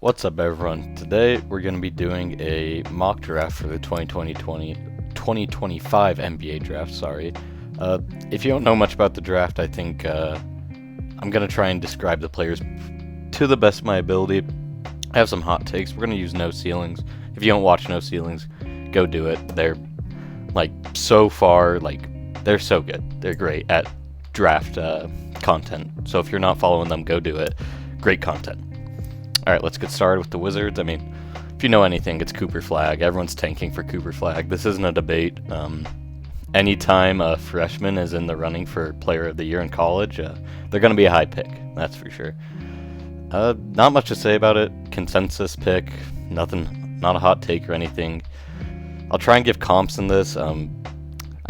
What's up, everyone? Today we're going to be doing a mock draft for the 2025 NBA draft. If you don't know much about the draft, I think I'm going to try and describe the players to the best of my ability. I have some hot takes. We're going to use No Ceilings. If you don't watch No Ceilings, go do it. They're they're so good. They're great at draft content. So if you're not following them, go do it. Great content. Alright, let's get started with the Wizards. I mean, if you know anything, it's Cooper Flag. Everyone's tanking for Cooper Flag. This isn't a debate. Anytime a freshman is in the running for Player of the Year in college, they're going to be a high pick. That's for sure. Not much to say about it. Consensus pick. Nothing. Not a hot take or anything. I'll try and give comps in this. I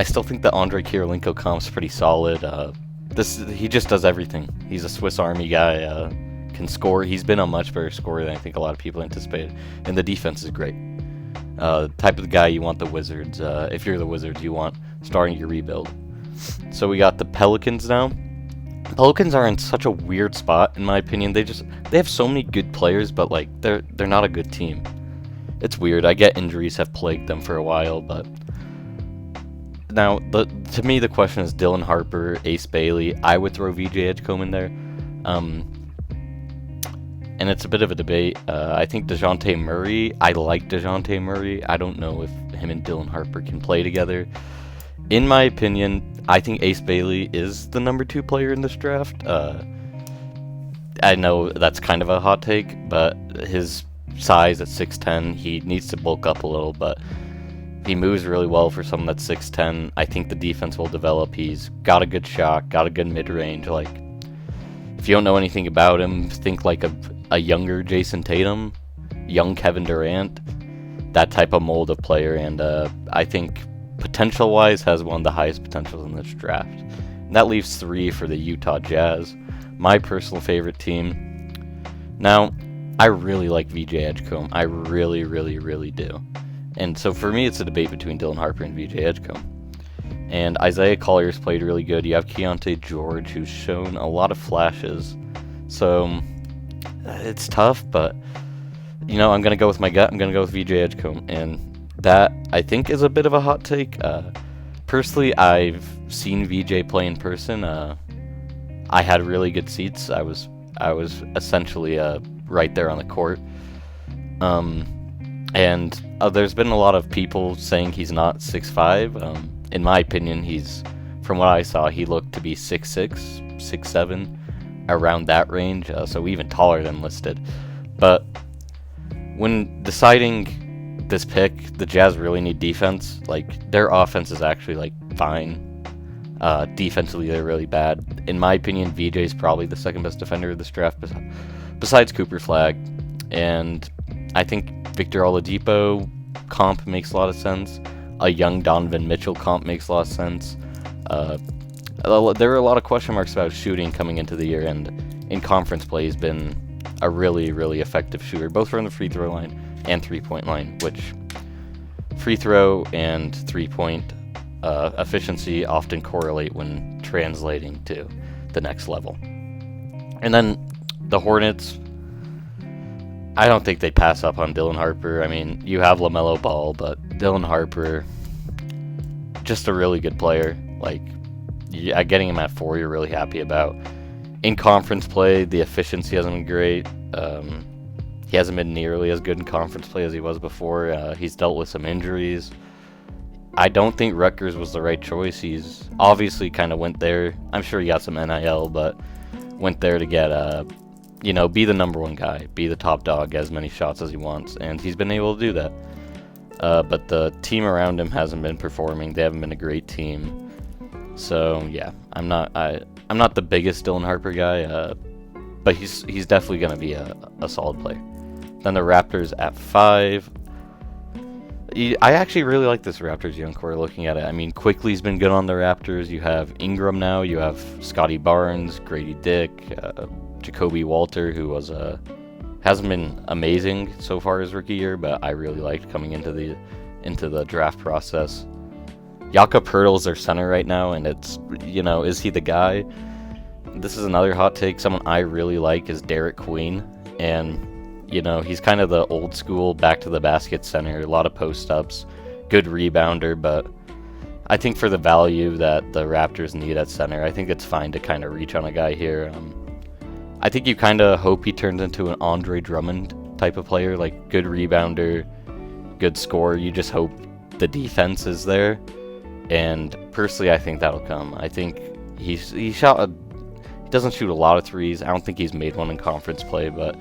still think the Andre Kirilenko comp's pretty solid. He just does everything. He's a Swiss Army guy. Can score. He's been a much better scorer than I think a lot of people anticipated, and the defense is great. Type of guy you want the Wizards. If you're the Wizards, you want starting your rebuild. So we got the Pelicans now. Pelicans are in such a weird spot, in my opinion. They have so many good players, but they're not a good team. It's weird. I get injuries have plagued them for a while, but now to me the question is Dylan Harper, Ace Bailey. I would throw VJ Edgecombe in there. And it's a bit of a debate. I think DeJounte Murray. I like DeJounte Murray. I don't know if him and Dylan Harper can play together. In my opinion, I think Ace Bailey is the number 2 player in this draft. I know that's kind of a hot take, but his size at 6'10", he needs to bulk up a little, but he moves really well for someone that's 6'10". I think the defense will develop. He's got a good shot, got a good mid-range. If you don't know anything about him, think like a younger Jason Tatum, young Kevin Durant, that type of mold of player, and I think potential-wise has one of the highest potentials in this draft. And that leaves 3 for the Utah Jazz, my personal favorite team. Now, I really like VJ Edgecombe. I really, really, really do. And so for me, it's a debate between Dylan Harper and VJ Edgecombe. And Isaiah Collier's played really good. You have Keontae George, who's shown a lot of flashes. So it's tough, but I'm going to go with my gut. I'm going to go with VJ Edgecombe. And that, I think, is a bit of a hot take. Personally, I've seen VJ play in person. I had really good seats. I was essentially right there on the court. And there's been a lot of people saying he's not 6'5". In my opinion, from what I saw, he looked to be 6'6", 6'7", around that range, so even taller than listed. But when deciding this pick, the Jazz really need defense. Their offense is actually fine. Defensively, they're really bad. In my opinion, VJ is probably the second best defender of this draft, besides Cooper Flag. And I think Victor Oladipo comp makes a lot of sense. A young Donovan Mitchell comp makes a lot of sense. There are a lot of question marks about shooting coming into the year, and in conference play he's been a really, really effective shooter, both from the free throw line and three-point line, which free throw and three-point efficiency often correlate when translating to the next level. And then the Hornets, I don't think they pass up on Dylan Harper. I mean, you have LaMelo Ball, but Dylan Harper, just a really good player. Getting him at 4, you're really happy about. In conference play, the efficiency hasn't been great. He hasn't been nearly as good in conference play as he was before. He's dealt with some injuries. I don't think Rutgers was the right choice. He's obviously kind of went there. I'm sure he got some NIL, but went there to get be the number 1 guy, be the top dog, get as many shots as he wants, and he's been able to do that. But the team around him hasn't been performing. They haven't been a great team. So yeah, I'm not the biggest Dylan Harper guy, but he's definitely going to be a solid player. Then the Raptors at 5. I actually really like this Raptors young core. Looking at it, I mean, Quickly's been good on the Raptors. You have Ingram now. You have Scotty Barnes, Grady Dick, Jacoby Walter, who hasn't been amazing so far his rookie year, but I really liked coming into the draft process. Jakob Poeltl's their center right now, and it's, is he the guy? This is another hot take. Someone I really like is Derek Queen, and You know, he's kind of the old school back to the basket center, a lot of post-ups, good rebounder, but I think for the value that the Raptors need at center, I think it's fine to kind of reach on a guy here. I think you kind of hope he turns into an Andre Drummond type of player, like good rebounder, good scorer. You just hope the defense is there, and personally, I think that'll come. I think he doesn't shoot a lot of threes. I don't think he's made one in conference play, but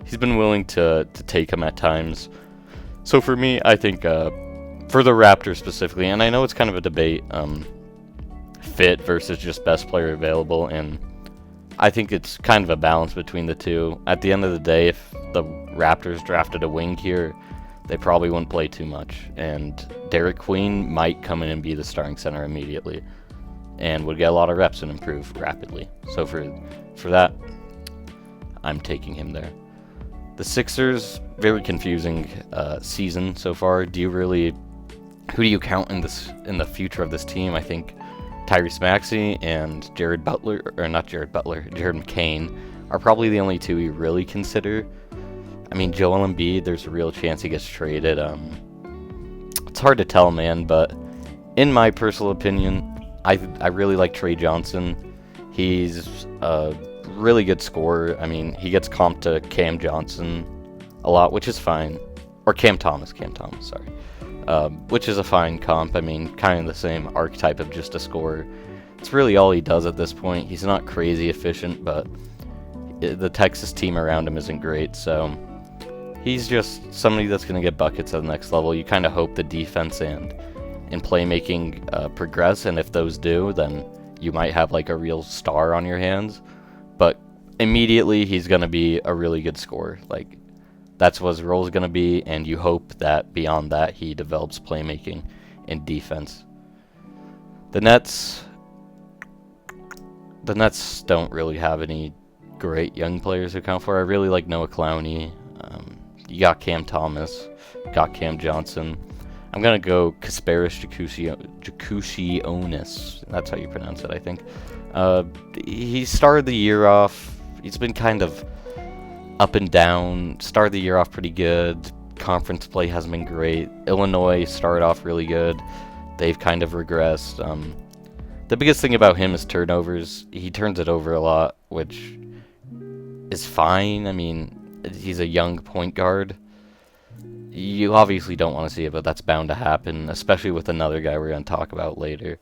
he's been willing to take them at times. So for me, I think for the Raptors specifically, and I know it's kind of a debate, fit versus just best player available, and I think it's kind of a balance between the two. At the end of the day, if the Raptors drafted a wing here, they probably wouldn't play too much, and Derek Queen might come in and be the starting center immediately, and would get a lot of reps and improve rapidly. So for that, I'm taking him there. The Sixers, very confusing season so far. Who do you count in the future of this team? I think Tyrese Maxey and Jared McCain are probably the only two you really consider. I mean, Joel Embiid, there's a real chance he gets traded. It's hard to tell, man, but in my personal opinion, I really like Trey Johnson. He's a really good scorer. I mean, he gets comped to Cam Johnson a lot, which is fine. Or Cam Thomas, sorry. Which is a fine comp. I mean, kind of the same archetype of just a scorer. It's really all he does at this point. He's not crazy efficient, but the Texas team around him isn't great, so he's just somebody that's going to get buckets at the next level. You kind of hope the defense and playmaking progress, and if those do, then you might have like a real star on your hands. But immediately, he's going to be a really good scorer. Like, that's what his role is going to be, and you hope that beyond that, he develops playmaking and defense. The Nets don't really have any great young players to account for. I really like Noah Clowney. You got Cam Thomas, got Cam Johnson. I'm going to go Kasparis Jakusionis. That's how you pronounce it, I think. He started the year off. He's been kind of up and down. Started the year off pretty good. Conference play hasn't been great. Illinois started off really good. They've kind of regressed. The biggest thing about him is turnovers. He turns it over a lot, which is fine. I mean, he's a young point guard. You obviously don't want to see it, but that's bound to happen, especially with another guy we're going to talk about later.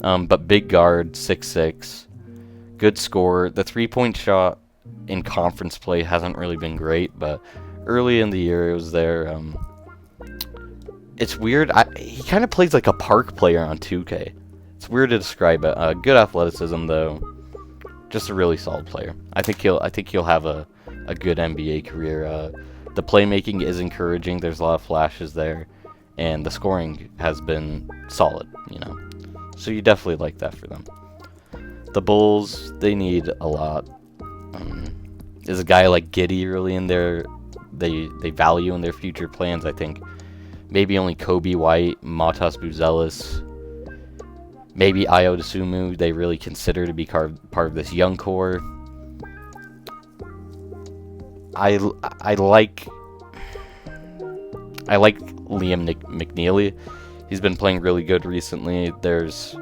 But big guard, 6'6", good scorer. The three-point shot in conference play hasn't really been great, but early in the year it was there. It's weird. He kind of plays like a park player on 2K. It's weird to describe it. Good athleticism, though. Just a really solid player. I think he'll have a good NBA career. The playmaking is encouraging. There's a lot of flashes there, and the scoring has been solid. So you definitely like that for them. The Bulls, they need a lot. Is a guy like Giddey really in their they value in their future plans? I think maybe only Kobe White, Matas Buzelis, maybe Ayo Dosunmu they really consider to be part of this young core. I like Liam McNeely. He's been playing really good recently. There's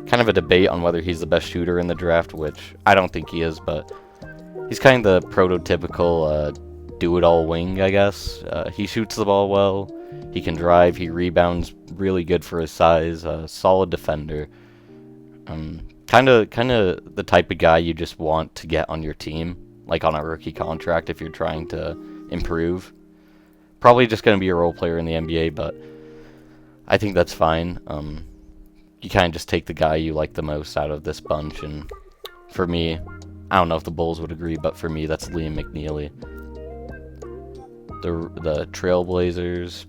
kind of a debate on whether he's the best shooter in the draft, which I don't think he is, but he's kind of the prototypical do-it-all wing, I guess. He shoots the ball well. He can drive. He rebounds really good for his size. Solid defender. Kind of the type of guy you just want to get on your team, like on a rookie contract if you're trying to improve. Probably just going to be a role player in the NBA, but I think that's fine. You kind of just take the guy you like the most out of this bunch, and for me, I don't know if the Bulls would agree, but for me, that's Liam McNeely. The Trailblazers,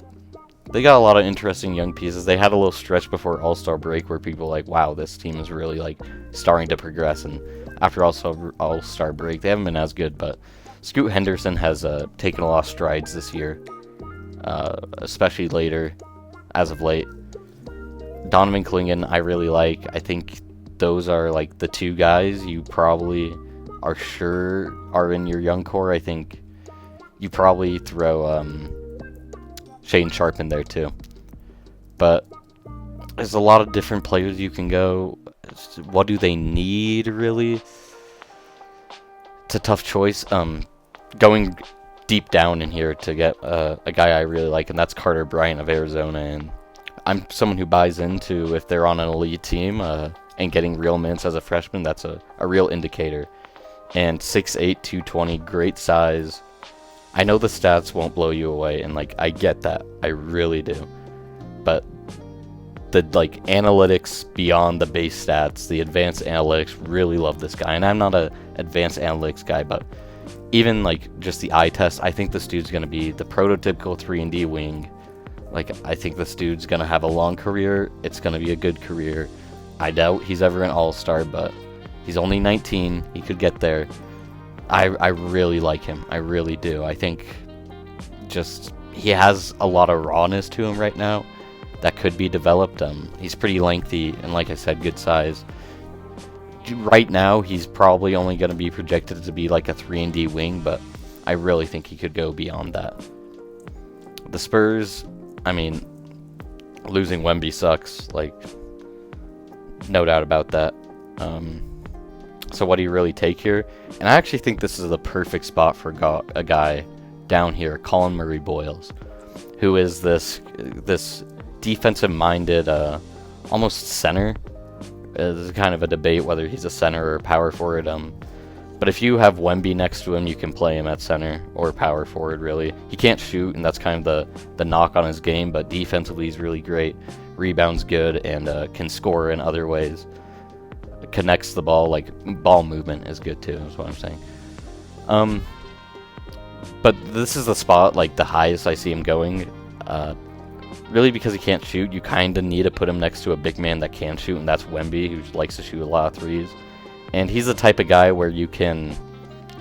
they got a lot of interesting young pieces. They had a little stretch before All-Star break where people were like, wow, this team is really like starting to progress, and after All-Star break, they haven't been as good, but Scoot Henderson has taken a lot of strides this year, especially later, as of late. Donovan Clingan, I really like. I think those are like the two guys you probably are sure are in your young core. I think you probably throw Shane Sharp in there too. But there's a lot of different players you can go. What do they need, really? It's a tough choice. Going deep down in here to get a guy I really like, and that's Carter Bryant of Arizona. And I'm someone who buys into if they're on an elite team and getting real minutes as a freshman. That's a real indicator. And 6'8", 220, great size. I know the stats won't blow you away, and like I get that, I really do. But the like analytics beyond the base stats, the advanced analytics, really love this guy. And I'm not a advanced analytics guy, but even like just the eye test, I think this dude's gonna be the prototypical 3-and-D wing. Like I think this dude's gonna have a long career. It's gonna be a good career. I doubt he's ever an all-star, but he's only 19. He could get there. I really like him. I really do. I think just he has a lot of rawness to him right now that could be developed. He's pretty lengthy and, like I said, good size. Right now, he's probably only going to be projected to be like a 3-and-D wing, but I really think he could go beyond that. The Spurs, I mean, losing Wemby sucks. Like, no doubt about that. So what do you really take here? And I actually think this is the perfect spot for a guy down here, Colin Murray Boyles, who is this defensive-minded, almost center. There's kind of a debate whether he's a center or a power forward. But if you have Wemby next to him, you can play him at center or power forward, really. He can't shoot, and that's kind of the knock on his game, but defensively he's really great. Rebounds good, and can score in other ways. Connects the ball, like ball movement is good too, is what I'm saying. But this is the spot, like the highest I see him going. Really, because he can't shoot, you kind of need to put him next to a big man that can shoot, and that's Wemby, who likes to shoot a lot of threes. And he's the type of guy where you can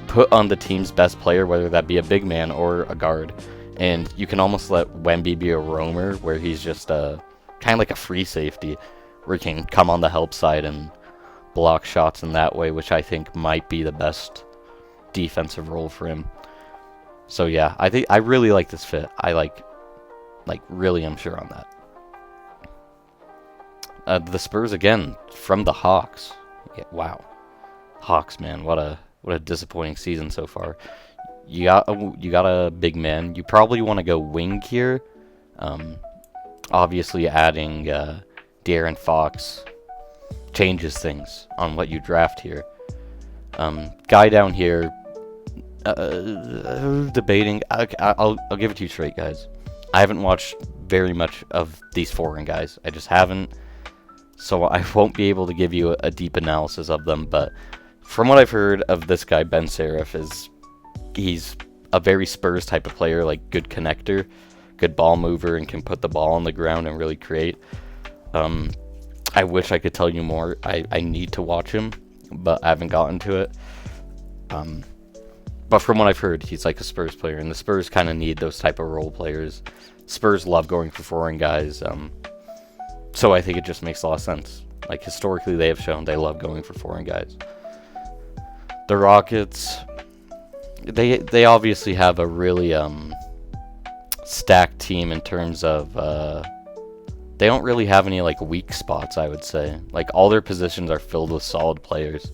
put on the team's best player, whether that be a big man or a guard. And you can almost let Wemby be a roamer, where he's just kind of like a free safety, where he can come on the help side and block shots in that way, which I think might be the best defensive role for him. So yeah, I really like this fit. I really am sure on that. The Spurs again from the Hawks. Yeah, wow, Hawks, man, what a disappointing season so far. You got a big man. You probably want to go wing here. Obviously, adding De'Aaron Fox changes things on what you draft here. Guy down here, debating. I'll give it to you straight, guys. I haven't watched very much of these foreign guys. I just haven't. So I won't be able to give you a deep analysis of them. But from what I've heard of this guy, Ben Seraph, he's a very Spurs type of player, like good connector, good ball mover, and can put the ball on the ground and really create. I wish I could tell you more. I need to watch him, but I haven't gotten to it. But from what I've heard, he's like a Spurs player, and the Spurs kind of need those type of role players. Spurs love going for foreign guys, so I think it just makes a lot of sense. Like, historically, they have shown they love going for foreign guys. The Rockets, they obviously have a really stacked team in terms of they don't really have any like weak spots, I would say. Like, all their positions are filled with solid players.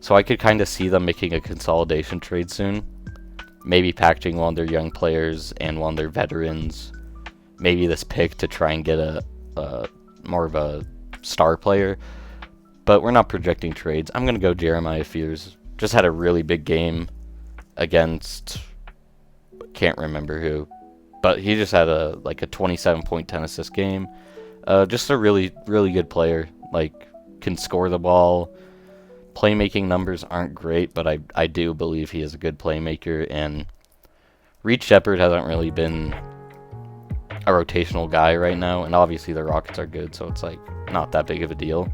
So I could kind of see them making a consolidation trade soon. Maybe packaging one of their young players and one of their veterans. Maybe this pick to try and get a more of a star player. But we're not projecting trades. I'm going to go Jeremiah Fears. Just had a really big game against, can't remember who. But he just had a 27-point 10-assist game. Just a really, really good player. Like, can score the ball. Playmaking numbers aren't great, but I do believe he is a good playmaker. And Reed Shepherd hasn't really been a rotational guy right now. And obviously the Rockets are good, so it's like not that big of a deal.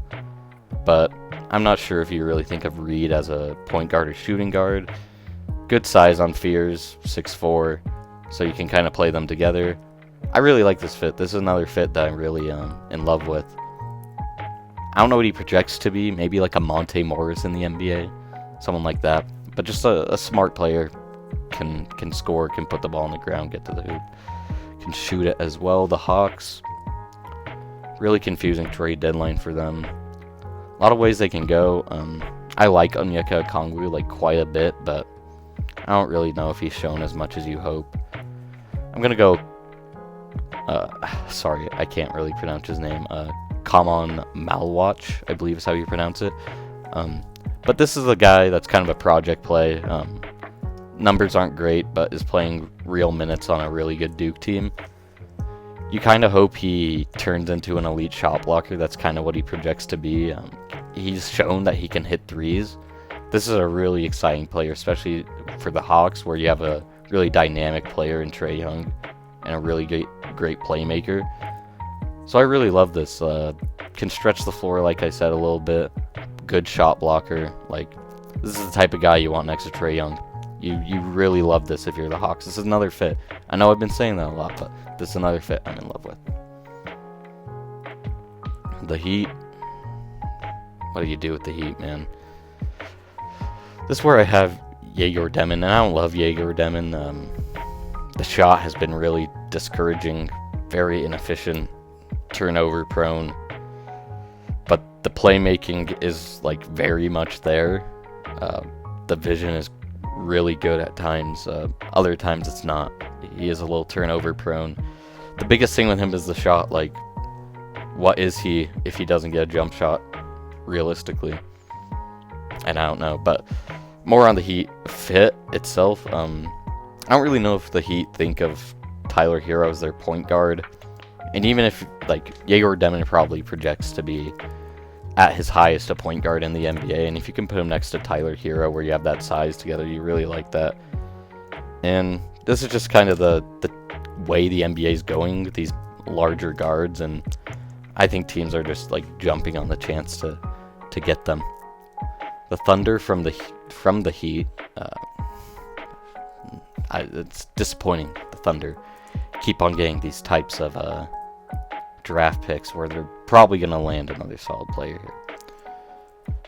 But I'm not sure if you really think of Reed as a point guard or shooting guard. Good size on Fears, 6'4", so you can kind of play them together. I really like this fit. This is another fit that I'm really in love with. I don't know what he projects to be. Maybe like a Monte Morris in the NBA. Someone like that. But just a smart player. can score, can put the ball on the ground, get to the hoop, can shoot it as well. The Hawks, really confusing trade deadline for them. A lot of ways they can go. I like Onyeka Okongwu like quite a bit, but I don't really know if he's shown as much as you hope. I'm gonna go. Sorry, I can't really pronounce his name. Kamon Malwatch, I believe is how you pronounce it. But this is a guy that's kind of a project play. Numbers aren't great, but is playing real minutes on a really good Duke team. You kind of hope he turns into an elite shot blocker. That's kind of what he projects to be. He's shown that he can hit threes. This is a really exciting player, especially for the Hawks, where you have a really dynamic player in Trae Young and a really great playmaker. So I really love this. Can stretch the floor, like I said, a little bit. Good shot blocker. Like, this is the type of guy you want next to Trae Young. You really love this if you're the Hawks. This is another fit. I know I've been saying that a lot, but this is another fit I'm in love with. The Heat. What do you do with the Heat, man? This is where I have Yegor Demon, and I don't love Yegor Demon. The shot has been really discouraging, very inefficient, turnover prone. But the playmaking is like very much there. The vision is really good at times. Other times it's not. He is a little turnover prone. The biggest thing with him is the shot. Like, what is he if he doesn't get a jump shot realistically? And I don't know. But more on the Heat fit itself. I don't really know if the Heat think of Tyler Hero as their point guard. And even if, like, Yegor Demon probably projects to be at his highest a point guard in the NBA, and if you can put him next to Tyler Hero where you have that size together, you really like that. And this is just kind of the way the NBA is going with these larger guards, and I think teams are just like jumping on the chance to get them. The Thunder from the Heat, it's disappointing. The Thunder keep on getting these types of draft picks where they're probably going to land another solid player here.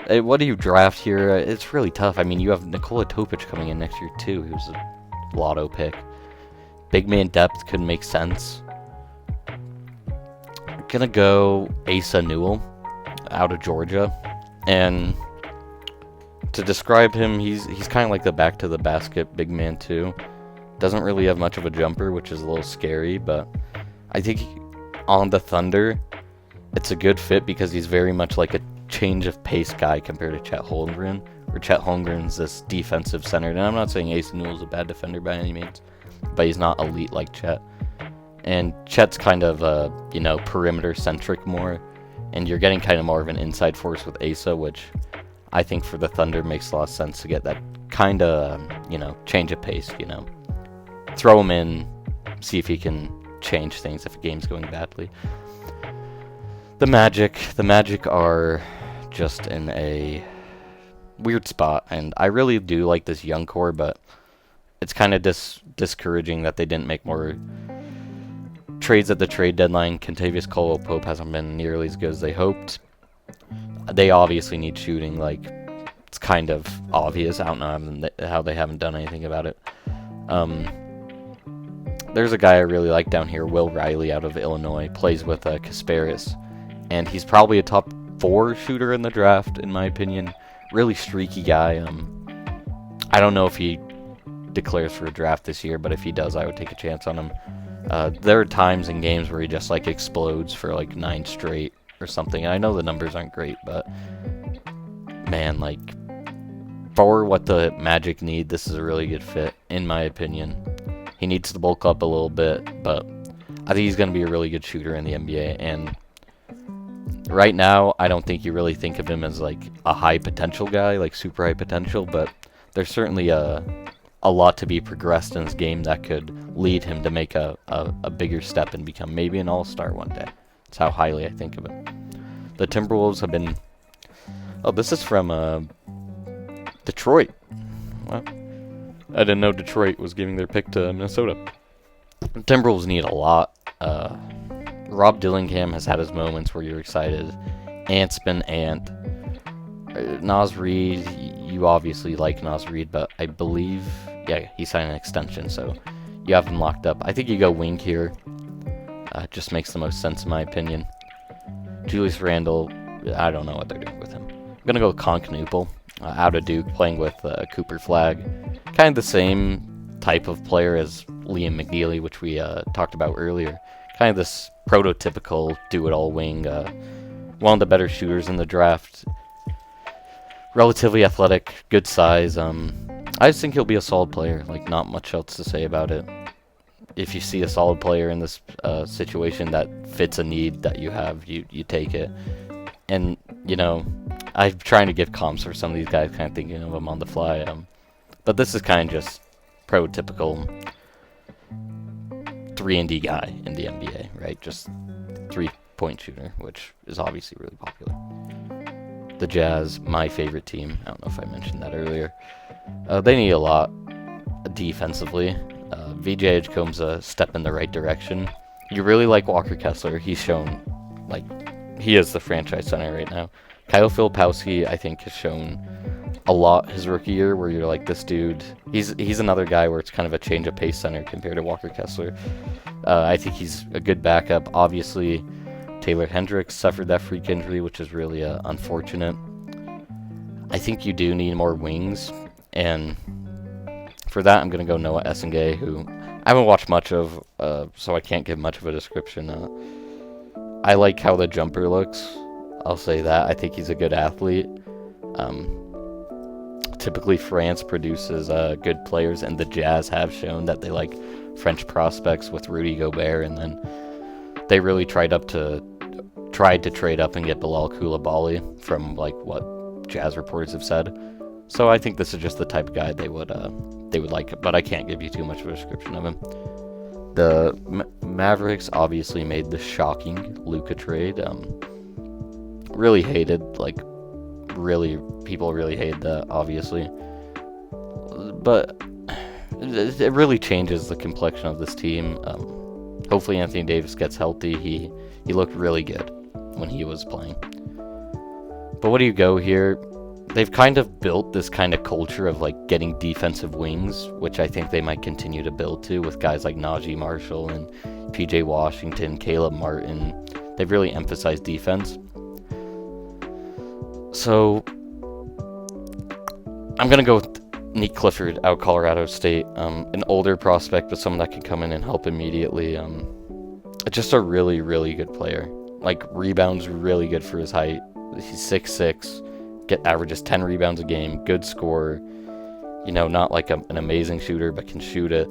Hey, what do you draft here? It's really tough. I mean, you have Nikola Topic coming in next year too, who's a lotto pick. Big man depth could make sense. I'm gonna go Asa Newell out of Georgia, and to describe him, he's kind of like the back to the basket big man too. Doesn't really have much of a jumper, which is a little scary, but I think on the Thunder, it's a good fit because he's very much like a change of pace guy compared to Chet Holmgren, where Chet Holmgren's this defensive center. And I'm not saying Asa Newell's a bad defender by any means, but he's not elite like Chet. And Chet's kind of, perimeter centric more, and you're getting kind of more of an inside force with Asa, which I think for the Thunder makes a lot of sense to get that kind of, change of pace, Throw him in, see if he can change things if a game's going badly. The Magic are just in a weird spot, and I really do like this young core, but it's kind of discouraging that they didn't make more trades at the trade deadline. Kentavious Caldwell-Pope hasn't been nearly as good as they hoped. They obviously need shooting, like, it's kind of obvious. I don't know how they haven't done anything about it. There's a guy I really like down here, Will Riley out of Illinois, plays with Kasparis, and he's probably a top 4 shooter in the draft, in my opinion. Really streaky guy. I don't know if he declares for a draft this year, but if he does, I would take a chance on him. There are times in games where he just like explodes for like 9 straight or something. I know the numbers aren't great, but man, like, for what the Magic need, this is a really good fit, in my opinion. He needs to bulk up a little bit, but I think he's going to be a really good shooter in the NBA. And right now, I don't think you really think of him as like a high potential guy, like super high potential, but there's certainly a lot to be progressed in his game that could lead him to make a bigger step and become maybe an all-star one day. That's how highly I think of him. The Timberwolves have been... Oh, this is from Detroit. Well, I didn't know Detroit was giving their pick to Minnesota. The Timberwolves need a lot. Rob Dillingham has had his moments where you're excited. Ant's been Ant. Naz Reid, you obviously like Naz Reid, but I believe yeah, he signed an extension, so you have him locked up. I think you go wing here. Just makes the most sense in my opinion. Julius Randle, I don't know what they're doing with him. I'm gonna go with Conknoople, out of Duke, playing with Cooper Flag. Kind of the same type of player as Liam McNeely, which we talked about earlier. Kind of this prototypical do-it-all wing. One of the better shooters in the draft. Relatively athletic, good size. I just think he'll be a solid player. Like, not much else to say about it. If you see a solid player in this situation that fits a need that you have, you take it. And, you know, I'm trying to give comps for some of these guys, kind of thinking of them on the fly. But this is kind of just prototypical 3-and-D guy in the NBA, right? Just 3-point shooter, which is obviously really popular. The Jazz, my favorite team. I don't know if I mentioned that earlier. They need a lot defensively. VJ Edgecombe's a step in the right direction. You really like Walker Kessler. He's shown, like, he is the franchise center right now. Kyle Filipowski, I think, has shown a lot his rookie year, where you're like, this dude, he's another guy where it's kind of a change of pace center compared to Walker Kessler. I think he's a good backup. Obviously, Taylor Hendricks suffered that freak injury, which is really unfortunate. I think you do need more wings, and for that, I'm going to go Noah Essengay, who I haven't watched much of, so I can't give much of a description. I like how the jumper looks. I'll say that. I think he's a good athlete. Typically, France produces good players, and the Jazz have shown that they like French prospects with Rudy Gobert, and then they really tried to trade up and get Bilal Coulibaly from, like, what Jazz reporters have said. So I think this is just the type of guy they would like, but I can't give you too much of a description of him. The Mavericks obviously made the shocking Luka trade. Really hated, like, people really hated that, obviously. But it really changes the complexion of this team. Hopefully Anthony Davis gets healthy. He looked really good when he was playing. But what do you go here? They've kind of built this kind of culture of, like, getting defensive wings, which I think they might continue to build to with guys like Najee Marshall and PJ Washington, Caleb Martin. They've really emphasized defense. So I'm going to go with Nick Clifford out of Colorado State. An older prospect, but someone that can come in and help immediately. Just a really, really good player. Like, rebounds really good for his height. He's 6'6". Averages 10 rebounds a game, good scorer, you know, not like an amazing shooter, but can shoot it.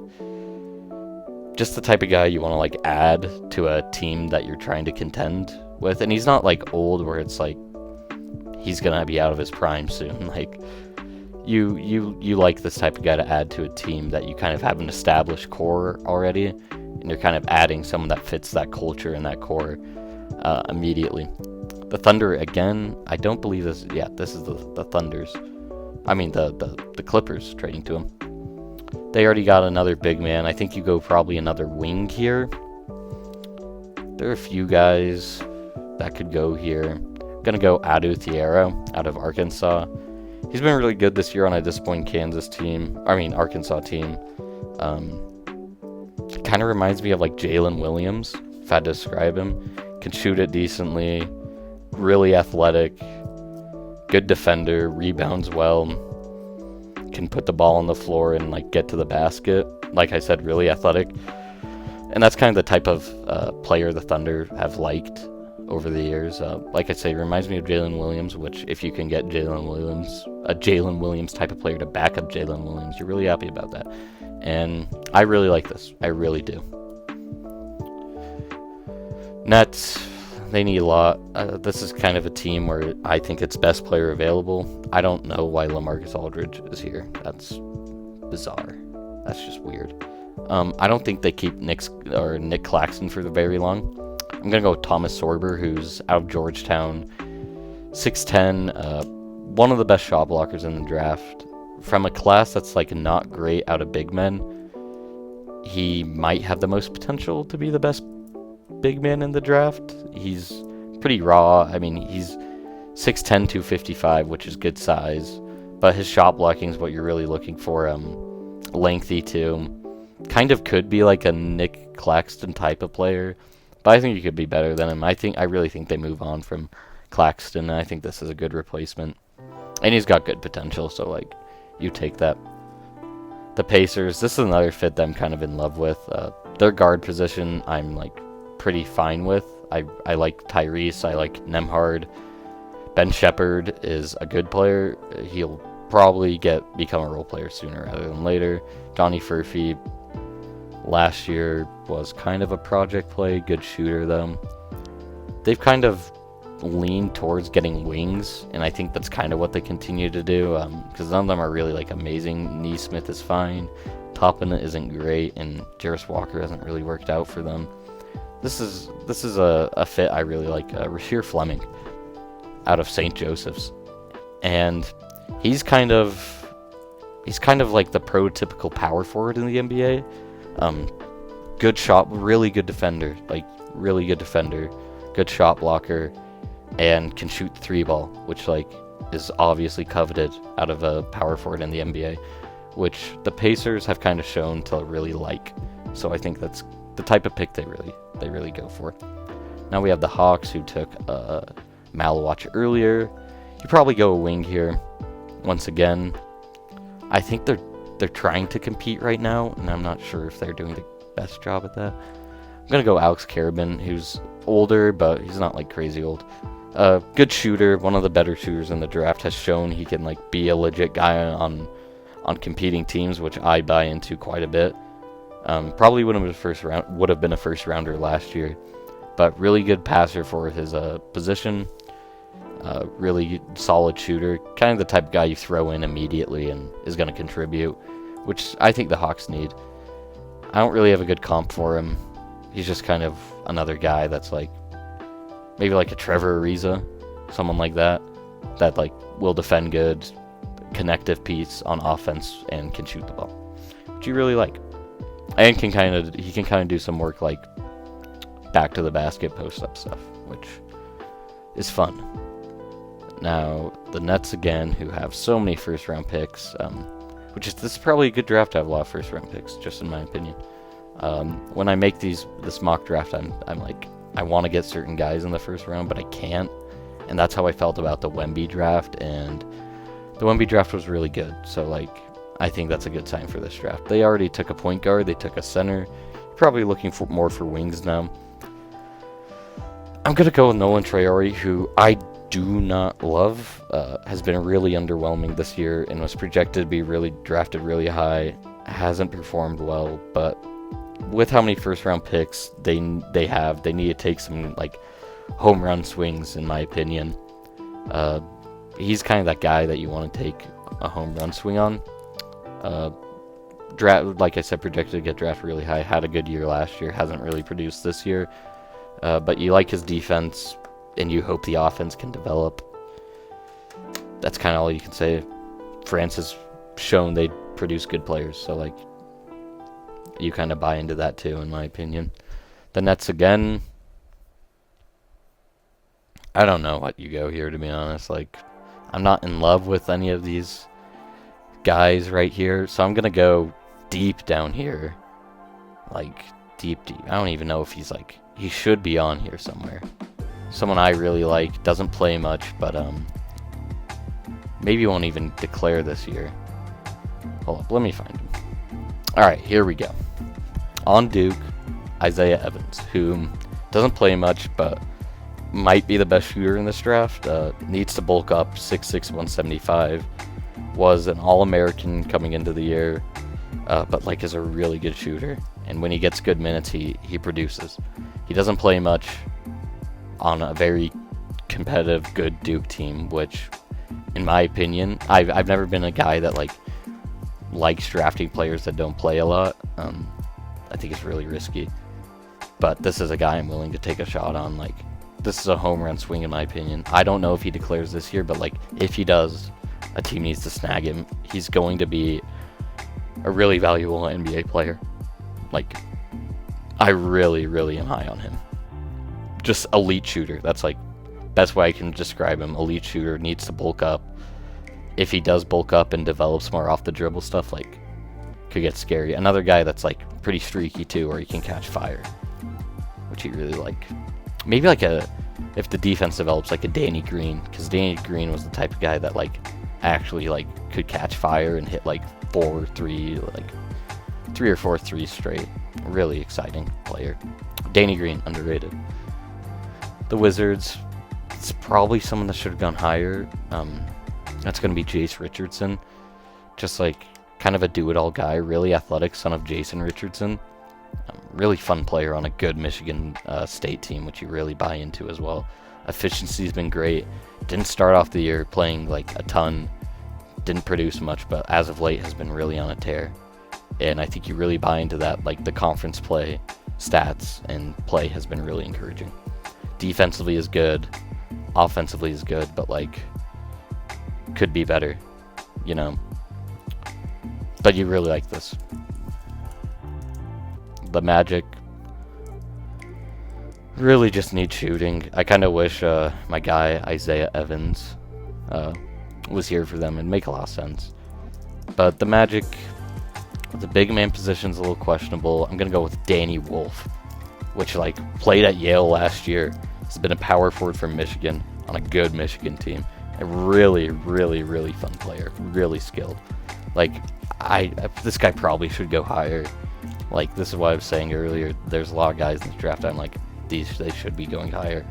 Just the type of guy you want to, like, add to a team that you're trying to contend with. And he's not, like, old where it's like he's gonna be out of his prime soon. Like, you like this type of guy to add to a team that you kind of have an established core already, and you're kind of adding someone that fits that culture and that core immediately. The Thunder, again, I don't believe this. Yeah, this is the Thunders. I mean, the Clippers trading to him. They already got another big man. I think you go probably another wing here. There are a few guys that could go here. I'm going to go Adu Thiero out of Arkansas. He's been really good this year on a disappointing Arkansas team. Kind of reminds me of, like, Jalen Williams, if I had to describe him. Can shoot it decently. Really athletic, good defender, rebounds well, can put the ball on the floor and, like, get to the basket. Like I said, really athletic. And that's kind of the type of player the Thunder have liked over the years. Like I say, reminds me of Jalen Williams, which, if you can get Jalen Williams type of player to back up Jalen Williams, you're really happy about that. And I really like this. I really do. Nets, they need a lot. This is kind of a team where I think it's best player available. I don't know why LaMarcus Aldridge is here. That's bizarre. That's just weird. I don't think they keep Nick Claxton for very long. I'm going to go with Thomas Sorber, who's out of Georgetown. 6'10", one of the best shot blockers in the draft. From a class that's, like, not great out of big men, he might have the most potential to be the best big man in the draft. He's pretty raw. I mean, he's 6'10", 255, which is good size, but his shot blocking is what you're really looking for. lengthy too. Kind of could be like a Nick Claxton type of player, but I think he could be better than him. I really think they move on from Claxton, and I think this is a good replacement. And he's got good potential, so like, you take that. The Pacers, this is another fit that I'm kind of in love with. Their guard position, I'm like pretty fine with. I like Tyrese, I like Nembhard. Ben Shepherd is a good player. He'll probably become a role player sooner rather than later. Johnny Furphy last year was kind of a project play, good shooter though. They've kind of leaned towards getting wings, and I think that's kind of what they continue to do, because none of them are really like amazing. Neesmith is fine, Toppin isn't great, and Jarris Walker hasn't really worked out for them. This is a fit I really like. Rasheer Fleming out of St. Joseph's, and he's kind of like the prototypical power forward in the NBA. Good shot, really good defender, good shot blocker, and can shoot the 3-ball, which like is obviously coveted out of a power forward in the NBA, which the Pacers have kind of shown to really like. So I think that's the type of pick they really go for. Now we have the Hawks, who took Malawach earlier. You probably go a wing here. Once again, I think they're trying to compete right now, and I'm not sure if they're doing the best job at that. I'm gonna go Alex Karabin, who's older, but he's not like crazy old. Good shooter, one of the better shooters in the draft. Has shown he can like be a legit guy on competing teams, which I buy into quite a bit. Probably would have been a first rounder last year, but really good passer for his position. Really solid shooter, kind of the type of guy you throw in immediately and is going to contribute, which I think the Hawks need. I don't really have a good comp for him. He's just kind of another guy that's like, maybe like a Trevor Ariza, someone like that like will defend good, connective piece on offense, and can shoot the ball, which you really like. And he can kind of do some work like back to the basket, post up stuff, which is fun. Now the Nets again, who have so many first round picks, this is probably a good draft to have a lot of first round picks, just in my opinion. When I make this mock draft, I'm like, I want to get certain guys in the first round, but I can't, and that's how I felt about the Wemby draft, and the Wemby draft was really good. So like, I think that's a good sign for this draft. They already took a point guard, they took a center, probably looking more for wings now. I'm gonna go with Nolan Traore, who I do not love. Has been really underwhelming this year and was projected to be drafted really high. Hasn't performed well, but with how many first round picks they need to take some like home run swings, in my opinion. He's kind of that guy that you want to take a home run swing on. Like I said, projected to get drafted really high. Had a good year last year. Hasn't really produced this year. But you like his defense, and you hope the offense can develop. That's kind of all you can say. France has shown they produce good players, so like, you kind of buy into that too, in my opinion. The Nets again, I don't know what you go here, to be honest. Like, I'm not in love with any of these guys right here, so I'm gonna go deep down here, like deep. I don't even know if he should be on here somewhere. Someone I really like, doesn't play much, but maybe won't even declare this year. Hold up, let me find him. Alright, here we go. On Duke, Isaiah Evans, who doesn't play much, but might be the best shooter in this draft. Needs to bulk up, 6'6", 175. Was an All-American coming into the year, but like is a really good shooter. And when he gets good minutes, he produces. He doesn't play much on a very competitive, good Duke team, which, in my opinion, I've never been a guy that likes drafting players that don't play a lot. I think it's really risky. But this is a guy I'm willing to take a shot on. Like, this is a home run swing, in my opinion. I don't know if he declares this year, but like, if he does, a team needs to snag him. He's going to be a really valuable NBA player. Like, I really, really am high on him. Just elite shooter. That's like best way I can describe him. Elite shooter, needs to bulk up. If he does bulk up and develops more off the dribble stuff, like, could get scary. Another guy that's like pretty streaky too, where he can catch fire, which he really like. Maybe like if the defense develops, like a Danny Green, because Danny Green was the type of guy that like actually like could catch fire and hit like 3 or 4 threes straight. Really exciting player. Danny Green, underrated. The Wizards, it's probably someone that should have gone higher. That's going to be Jace Richardson. Just like kind of a do-it-all guy, really athletic, son of Jason Richardson. Really fun player on a good Michigan State team, which you really buy into as well. Efficiency's been great. Didn't start off the year playing like a ton. Didn't produce much, but as of late has been really on a tear. And I think you really buy into that. Like the conference play, stats, and play has been really encouraging. Defensively is good. Offensively is good, but like could be better, you know. But you really like this. The Magic really just need shooting. I kind of wish my guy Isaiah Evans was here for them. It'd make a lot of sense. But the Magic, the big man position's a little questionable. I'm gonna go with Danny Wolf, which like played at Yale last year. Has been a power forward from Michigan on a good Michigan team. A really, really, really fun player. Really skilled. Like this guy probably should go higher. Like, this is what I was saying earlier. There's a lot of guys in this draft. I'm like, they should be going higher.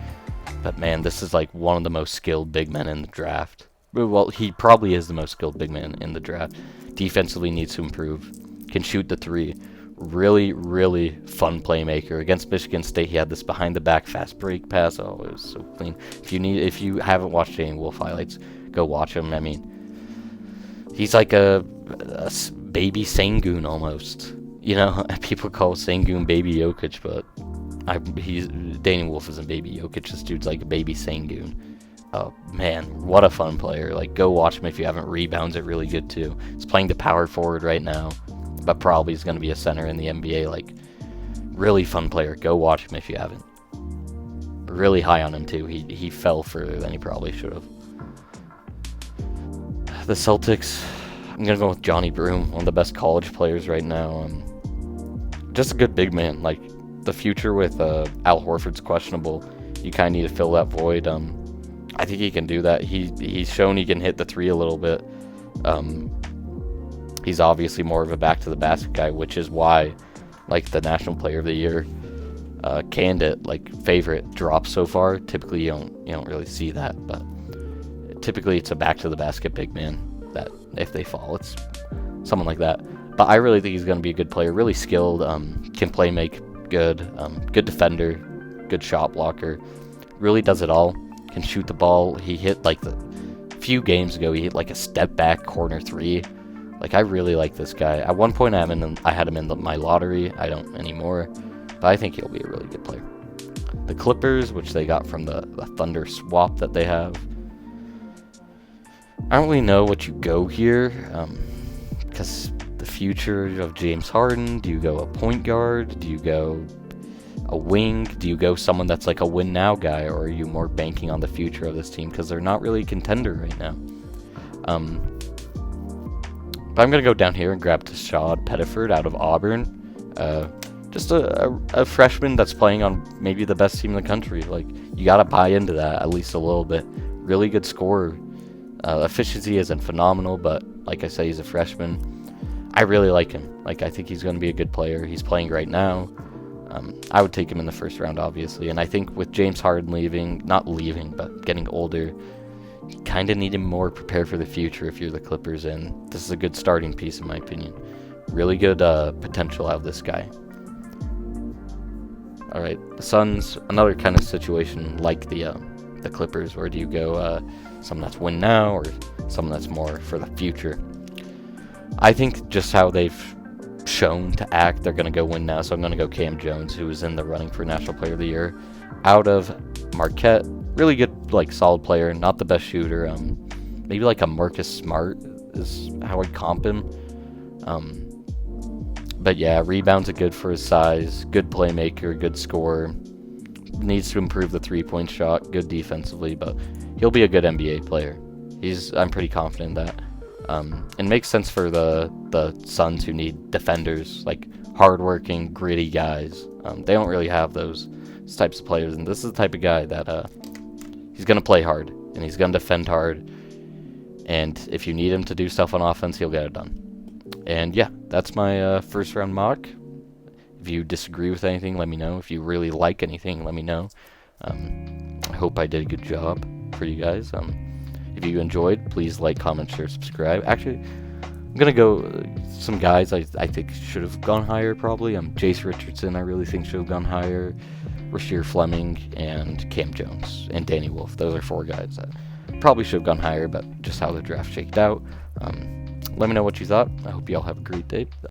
But man, this is like one of the most skilled big men in the draft. Well, he probably is the most skilled big man in the draft. Defensively needs to improve. Can shoot the 3. Really, really fun playmaker. Against Michigan State, he had this behind the back fast break pass. Oh, it was so clean. If you haven't watched Danny Wolf highlights, go watch him. I mean, he's like a baby Sengun almost. You know, people call Sengun baby Jokic, but Danny Wolf isn't baby Jokic. This dude's like a baby Sengun. Oh man, what a fun player. Like, go watch him if you haven't. Rebounds it really good too. He's playing the power forward right now, but probably is going to be a center in the NBA. Like, really fun player. Go watch him if you haven't. Really high on him too. He fell further than he probably should have. The Celtics, I'm going to go with Johnny Broome, one of the best college players right now. Just a good big man. Like, the future with Al Horford's questionable. You kind of need to fill that void. I think he can do that. He's shown he can hit the 3 a little bit. He's obviously more of a back-to-the-basket guy, which is why, like, the National Player of the Year candidate, like, favorite drops so far. Typically, you don't really see that, but typically it's a back-to-the-basket big man that, if they fall, it's someone like that. But I really think he's going to be a good player, really skilled, can play make good, good defender, good shot blocker, really does it all, can shoot the ball. He hit, like, a few games ago, he hit, like, a step-back corner 3. Like, I really like this guy. At one point, I had him in my lottery. I don't anymore, but I think he'll be a really good player. The Clippers, which they got from the Thunder swap that they have, I don't really know what you go here, because the future of James Harden, do you go a point guard? Do you go a wing? Do you go someone that's like a win now guy, or are you more banking on the future of this team? Because they're not really a contender right now. But I'm going to go down here and grab Tashad Pettiford out of Auburn. Just a freshman that's playing on maybe the best team in the country. Like, you got to buy into that at least a little bit. Really good scorer. Efficiency isn't phenomenal, but like I say, he's a freshman. I really like him. Like, I think he's going to be a good player. He's playing right now. I would take him in the first round, obviously. And I think with James Harden not leaving, but getting older, you kind of need him more prepared for the future if you're the Clippers. And this is a good starting piece, in my opinion. Really good potential out of this guy. All right, the Suns, another kind of situation like the Clippers, where do you go someone that's win now or someone that's more for the future? I think just how they've shown to act, they're going to go win now, so I'm going to go Cam Jones, who is in the running for National Player of the Year. Out of Marquette, really good, like, solid player, not the best shooter. Maybe like a Marcus Smart is how I'd comp him. But yeah, rebounds are good for his size, good playmaker, good scorer. Needs to improve the three-point shot, good defensively, but he'll be a good NBA player. I'm pretty confident in that. It makes sense for the Suns who need defenders, like hardworking, gritty guys. They don't really have those types of players, and this is the type of guy that he's gonna play hard and he's gonna defend hard. And if you need him to do stuff on offense, he'll get it done. And yeah, that's my first round mock. If you disagree with anything, let me know. If you really like anything, let me know. I hope I did a good job for you guys. If you enjoyed, please like, comment, share, subscribe. Actually, I'm gonna go some guys I think should have gone higher probably. Jace Richardson I really think should have gone higher. Rasheer Fleming and Cam Jones and Danny Wolf. Those are 4 guys that probably should have gone higher, but just how the draft shaked out. Let me know what you thought. I hope you all have a great day.